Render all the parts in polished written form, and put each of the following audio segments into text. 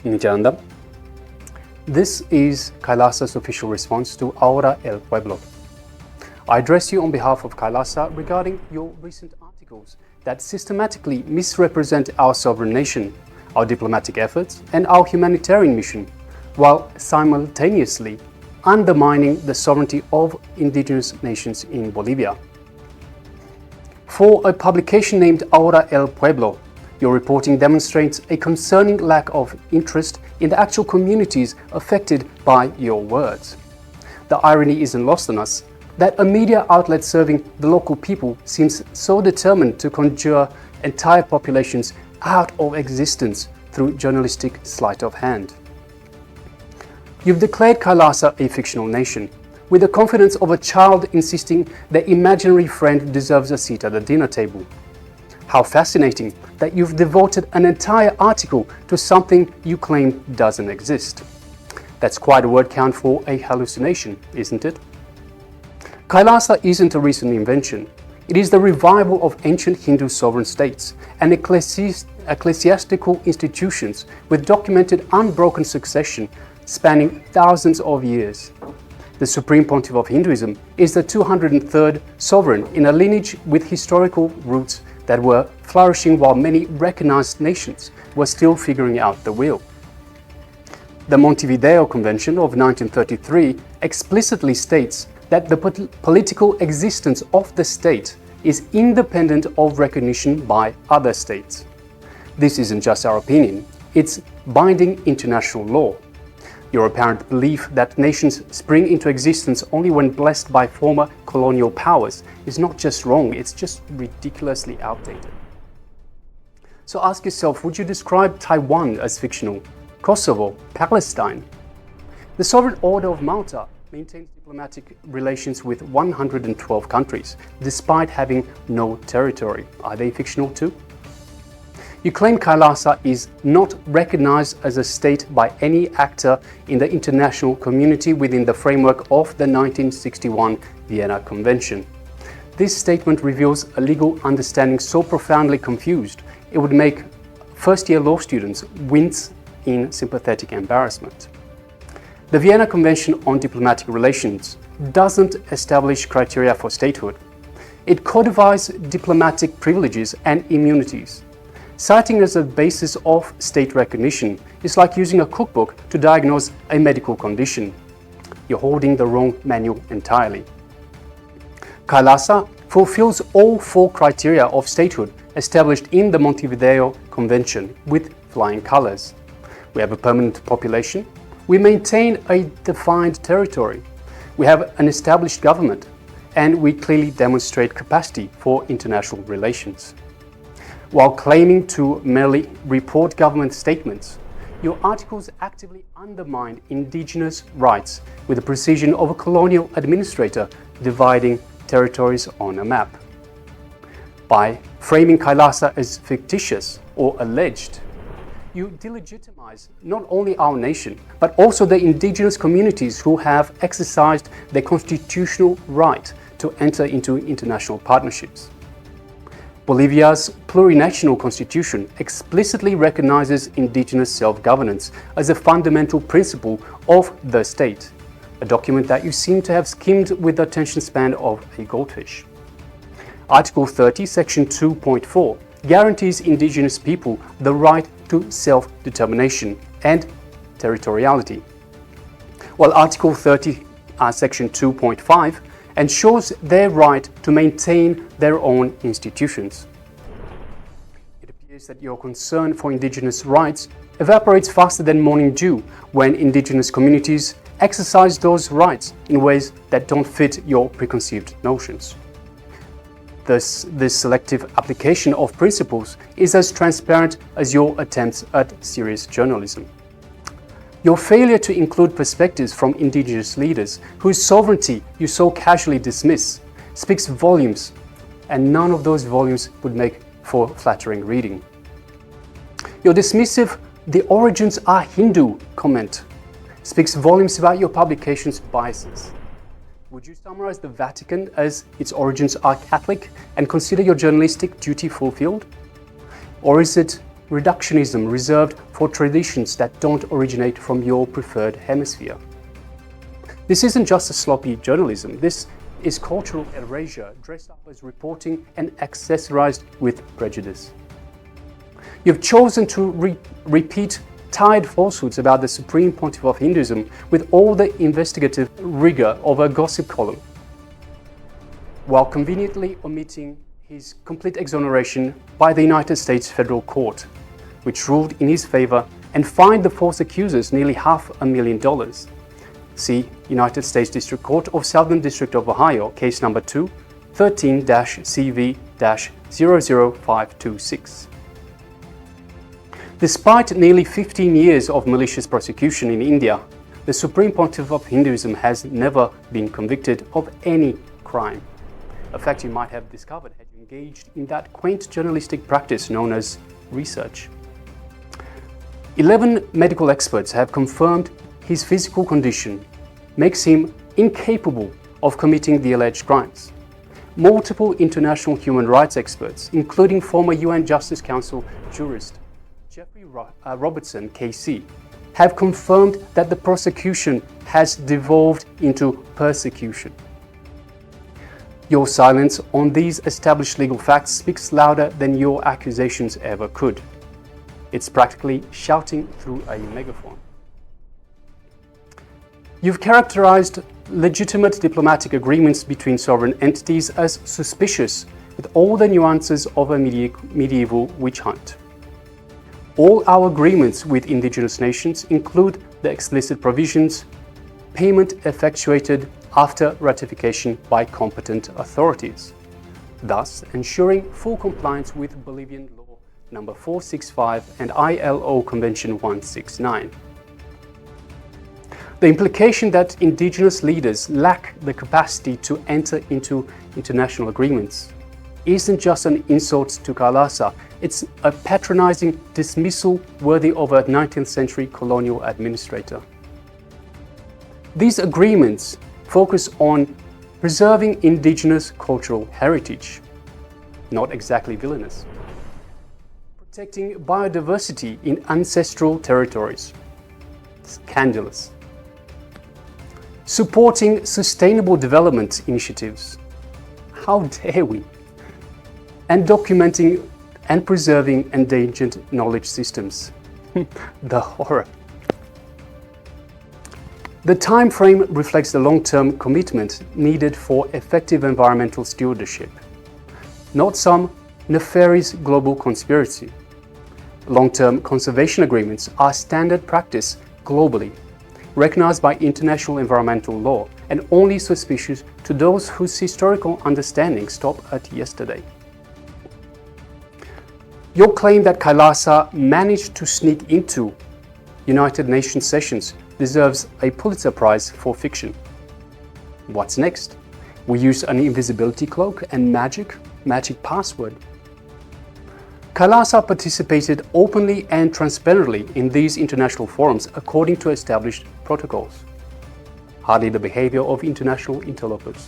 Nityananda. This is KAILASA's official response to Ahora El Pueblo. I address you on behalf of KAILASA regarding your recent articles that systematically misrepresent our sovereign nation, our diplomatic efforts, and our humanitarian mission, while simultaneously undermining the sovereignty of indigenous nations in Bolivia. For a publication named Ahora El Pueblo, your reporting demonstrates a concerning lack of interest in the actual communities affected by your words. The irony isn't lost on us that a media outlet serving the local people seems so determined to conjure entire populations out of existence through journalistic sleight of hand. You've declared KAILASA a fictional nation, with the confidence of a child insisting their imaginary friend deserves a seat at the dinner table. How fascinating that you've devoted an entire article to something you claim doesn't exist. That's quite a word count for a hallucination, isn't it? KAILASA isn't a recent invention. It is the revival of ancient Hindu sovereign states and ecclesiastical institutions with documented unbroken succession spanning thousands of years. The Supreme Pontiff of Hinduism is the 203rd sovereign in a lineage with historical roots that were flourishing while many recognized nations were still figuring out the wheel. The Montevideo Convention of 1933 explicitly states that the political existence of the state is independent of recognition by other states. This isn't just our opinion, it's binding international law. Your apparent belief that nations spring into existence only when blessed by former colonial powers is not just wrong, it's just ridiculously outdated. So ask yourself, would you describe Taiwan as fictional? Kosovo? Palestine? The Sovereign Order of Malta maintains diplomatic relations with 112 countries, despite having no territory. Are they fictional too? You claim KAILASA is not recognized as a state by any actor in the international community within the framework of the 1961 Vienna Convention. This statement reveals a legal understanding so profoundly confused, it would make first-year law students wince in sympathetic embarrassment. The Vienna Convention on Diplomatic Relations doesn't establish criteria for statehood. It codifies diplomatic privileges and immunities. Citing as a basis of state recognition is like using a cookbook to diagnose a medical condition. You're holding the wrong manual entirely. KAILASA fulfills all four criteria of statehood established in the Montevideo Convention with flying colors. We have a permanent population. We maintain a defined territory. We have an established government. And we clearly demonstrate capacity for international relations. While claiming to merely report government statements, your articles actively undermine indigenous rights with the precision of a colonial administrator dividing territories on a map. By framing KAILASA as fictitious or alleged, you delegitimize not only our nation, but also the indigenous communities who have exercised their constitutional right to enter into international partnerships. Bolivia's plurinational constitution explicitly recognizes indigenous self-governance as a fundamental principle of the state, a document that you seem to have skimmed with the attention span of a goldfish. Article 30, Section 2.4 guarantees indigenous people the right to self-determination and territoriality, while Article 30, Section 2.5 ensures their right to maintain their own institutions. It appears that your concern for indigenous rights evaporates faster than morning dew when indigenous communities exercise those rights in ways that don't fit your preconceived notions. Thus, this selective application of principles is as transparent as your attempts at serious journalism. Your failure to include perspectives from indigenous leaders whose sovereignty you so casually dismiss speaks volumes, and none of those volumes would make for flattering reading. Your dismissive "the origins are Hindu" comment speaks volumes about your publication's biases. Would you summarize the Vatican as its origins are Catholic and consider your journalistic duty fulfilled? Or is it reductionism reserved for traditions that don't originate from your preferred hemisphere. This isn't just a sloppy journalism, this is cultural erasure dressed up as reporting and accessorized with prejudice. You've chosen to repeat tired falsehoods about the Supreme Pontiff of Hinduism with all the investigative rigor of a gossip column, while conveniently omitting his complete exoneration by the United States Federal Court, which ruled in his favor and fined the false accusers nearly $500,000. See United States District Court of Southern District of Ohio, case number 2, 13-CV-00526. Despite nearly 15 years of malicious prosecution in India, the Supreme Pontiff of Hinduism has never been convicted of any crime. A fact you might have discovered had you engaged in that quaint journalistic practice known as research. 11 medical experts have confirmed his physical condition makes him incapable of committing the alleged crimes. Multiple international human rights experts, including former UN Justice Council jurist Jeffrey Robertson, KC, have confirmed that the prosecution has devolved into persecution. Your silence on these established legal facts speaks louder than your accusations ever could. It's practically shouting through a megaphone. You've characterized legitimate diplomatic agreements between sovereign entities as suspicious, with all the nuances of a medieval witch hunt. All our agreements with indigenous nations include the explicit provisions, payment effectuated after ratification by competent authorities, thus ensuring full compliance with Bolivian law number 465 and ILO Convention 169. The implication that indigenous leaders lack the capacity to enter into international agreements isn't just an insult to KAILASA, it's a patronizing dismissal worthy of a 19th century colonial administrator. These agreements focus on preserving indigenous cultural heritage, not exactly villainous, protecting biodiversity in ancestral territories, scandalous, supporting sustainable development initiatives, how dare we, and documenting and preserving endangered knowledge systems. The horror. The time frame reflects the long-term commitment needed for effective environmental stewardship, not some nefarious global conspiracy. Long-term conservation agreements are standard practice globally, recognized by international environmental law, and only suspicious to those whose historical understanding stopped at yesterday. Your claim that KAILASA managed to sneak into United Nations sessions deserves a Pulitzer Prize for fiction. What's next? We use an invisibility cloak and magic password. KAILASA participated openly and transparently in these international forums according to established protocols. Hardly the behavior of international interlopers.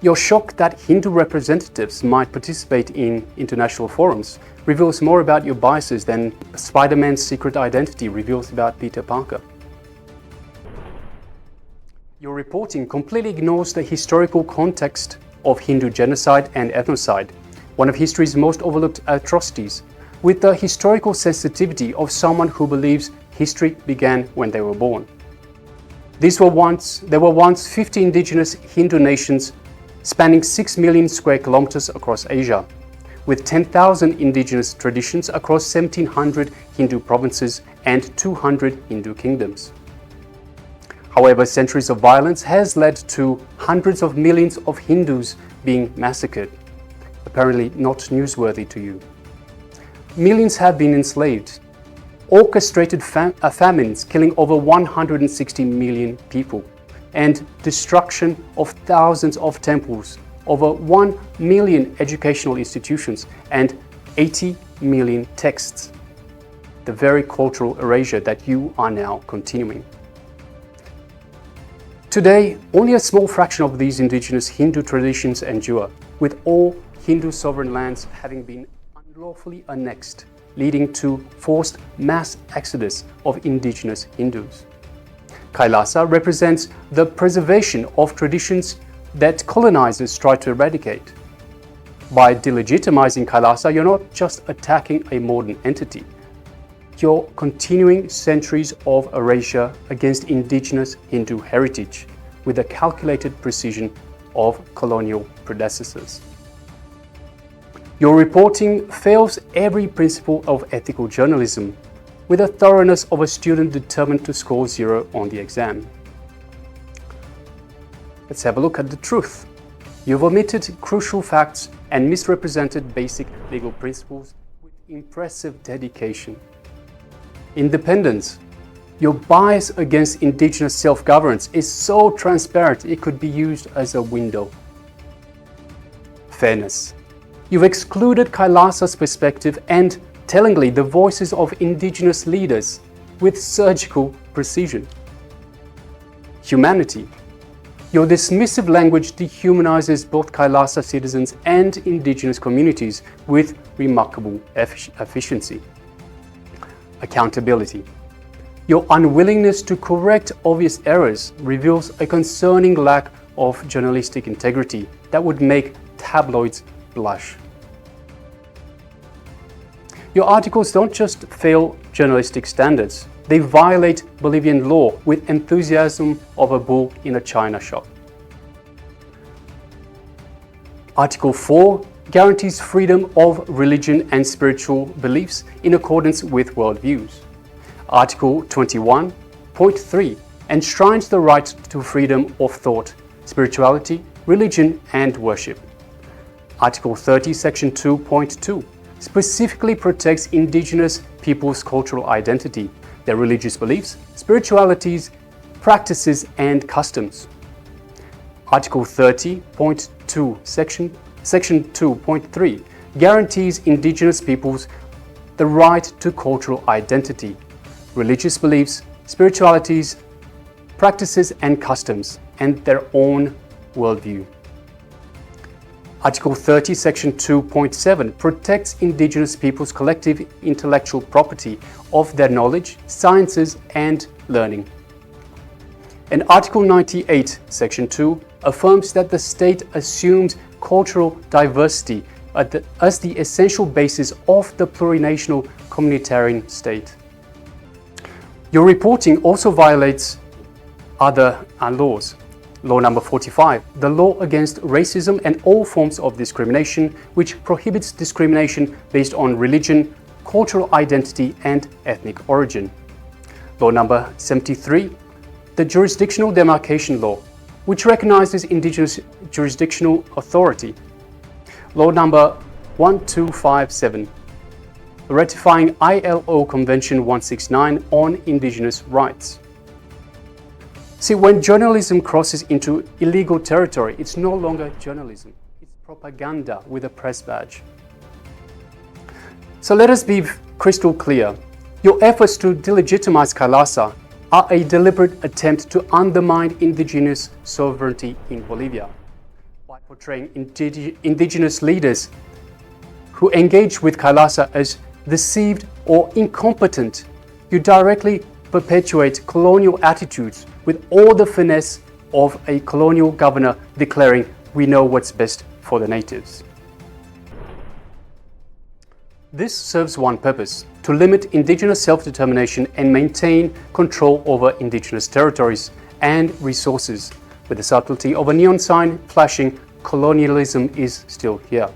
Your shock that Hindu representatives might participate in international forums reveals more about your biases than Spider-Man's secret identity reveals about Peter Parker. Your reporting completely ignores the historical context of Hindu genocide and ethnocide, one of history's most overlooked atrocities, with the historical sensitivity of someone who believes history began when they were born. There were once 50 indigenous Hindu nations spanning 6 million square kilometers across Asia, with 10,000 indigenous traditions across 1,700 Hindu provinces and 200 Hindu kingdoms. However, centuries of violence has led to hundreds of millions of Hindus being massacred, apparently not newsworthy to you. Millions have been enslaved, orchestrated famines killing over 160 million people, and destruction of thousands of temples, over 1 million educational institutions, and 80 million texts. The very cultural erasure that you are now continuing. Today, only a small fraction of these indigenous Hindu traditions endure, with all Hindu sovereign lands having been unlawfully annexed, leading to forced mass exodus of indigenous Hindus. KAILASA represents the preservation of traditions that colonizers try to eradicate. By delegitimizing KAILASA, you're not just attacking a modern entity, you're continuing centuries of erasure against indigenous Hindu heritage with the calculated precision of colonial predecessors. Your reporting fails every principle of ethical journalism with the thoroughness of a student determined to score 0 on the exam. Let's have a look at the truth. You've omitted crucial facts and misrepresented basic legal principles with impressive dedication. Independence. Your bias against indigenous self-governance is so transparent it could be used as a window. Fairness. You've excluded KAILASA's perspective and, tellingly, the voices of indigenous leaders with surgical precision. Humanity. Your dismissive language dehumanizes both KAILASA citizens and indigenous communities with remarkable efficiency. Accountability. Your unwillingness to correct obvious errors reveals a concerning lack of journalistic integrity that would make tabloids blush. Your articles don't just fail journalistic standards, they violate Bolivian law with enthusiasm of a bull in a china shop. Article 4 guarantees freedom of religion and spiritual beliefs in accordance with worldviews. Article 21.3 enshrines the right to freedom of thought, spirituality, religion, and worship. Article 30, Section 2.2 specifically protects indigenous peoples' cultural identity, their religious beliefs, spiritualities, practices, and customs. Article 30.2, Section 2.3 guarantees indigenous peoples the right to cultural identity, religious beliefs, spiritualities, practices, and customs, and their own worldview. Article 30, Section 2.7 protects indigenous peoples' collective intellectual property of their knowledge, sciences, and learning. And Article 98, Section 2 affirms that the state assumes cultural diversity as the essential basis of the plurinational communitarian state. Your reporting also violates other laws. Law number 45, the law against racism and all forms of discrimination, which prohibits discrimination based on religion, cultural identity, and ethnic origin. Law number 73, the jurisdictional demarcation law, which recognizes indigenous jurisdictional authority. Law number 1257, ratifying ILO Convention 169 on indigenous rights. See, when journalism crosses into illegal territory, it's no longer journalism, it's propaganda with a press badge. So let us be crystal clear. Your efforts to delegitimize KAILASA are a deliberate attempt to undermine indigenous sovereignty in Bolivia. By portraying indigenous leaders who engage with KAILASA as deceived or incompetent, you directly perpetuate colonial attitudes with all the finesse of a colonial governor declaring, "We know what's best for the natives." This serves one purpose: to limit indigenous self-determination and maintain control over indigenous territories and resources, with the subtlety of a neon sign flashing, "Colonialism is still here."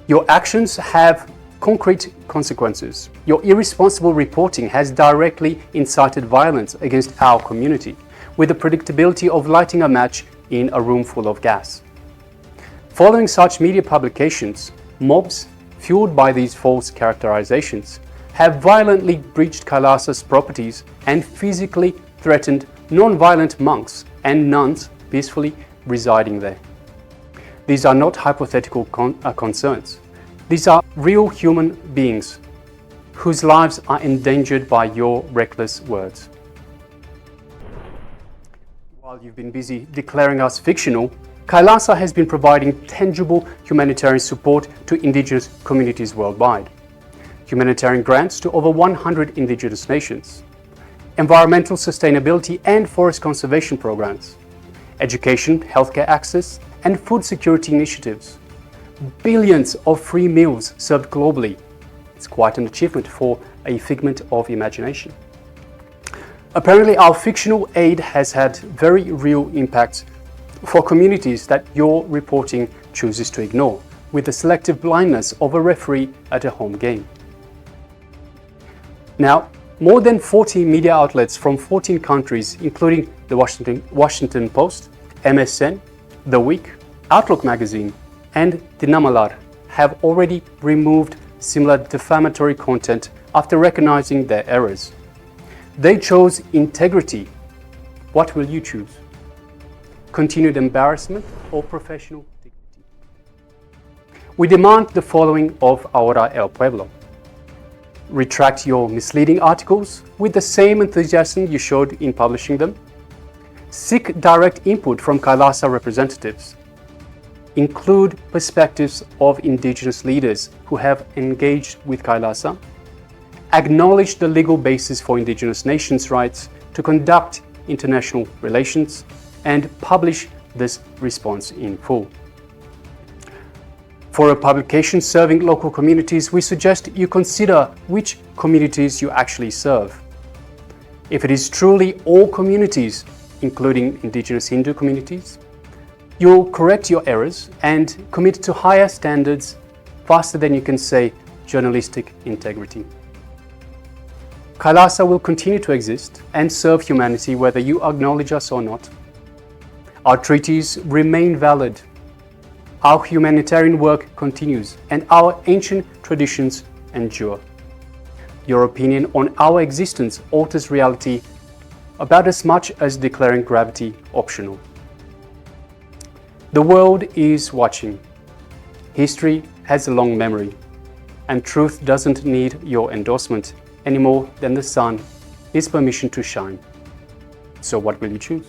Your actions have concrete consequences. Your irresponsible reporting has directly incited violence against our community, with the predictability of lighting a match in a room full of gas. Following such media publications, mobs, fueled by these false characterizations, have violently breached KAILASA's properties and physically threatened non-violent monks and nuns peacefully residing there. These are not hypothetical concerns. These are real human beings whose lives are endangered by your reckless words. While you've been busy declaring us fictional, KAILASA has been providing tangible humanitarian support to Indigenous communities worldwide. Humanitarian grants to over 100 Indigenous nations. Environmental sustainability and forest conservation programs. Education, healthcare access, and food security initiatives. Billions of free meals served globally. It's quite an achievement for a figment of imagination. Apparently, our fictional aid has had very real impacts for communities that your reporting chooses to ignore, with the selective blindness of a referee at a home game. Now, more than 40 media outlets from 14 countries, including the Washington Post, MSN, The Week, Outlook magazine, and Dinamalar, have already removed similar defamatory content after recognizing their errors. They chose integrity. What will you choose? Continued embarrassment or professional dignity? We demand the following of Ahora El Pueblo. Retract your misleading articles with the same enthusiasm you showed in publishing them. Seek direct input from KAILASA representatives. Include perspectives of Indigenous leaders who have engaged with KAILASA. Acknowledge the legal basis for Indigenous nations' rights to conduct international relations, and publish this response in full. For a publication serving local communities, we suggest you consider which communities you actually serve. If it is truly all communities, including Indigenous Hindu communities, you'll correct your errors and commit to higher standards faster than you can say journalistic integrity. KAILASA will continue to exist and serve humanity whether you acknowledge us or not. Our treaties remain valid. Our humanitarian work continues and our ancient traditions endure. Your opinion on our existence alters reality about as much as declaring gravity optional. The world is watching. History has a long memory, and truth doesn't need your endorsement any more than the sun is permission to shine. So what will you choose?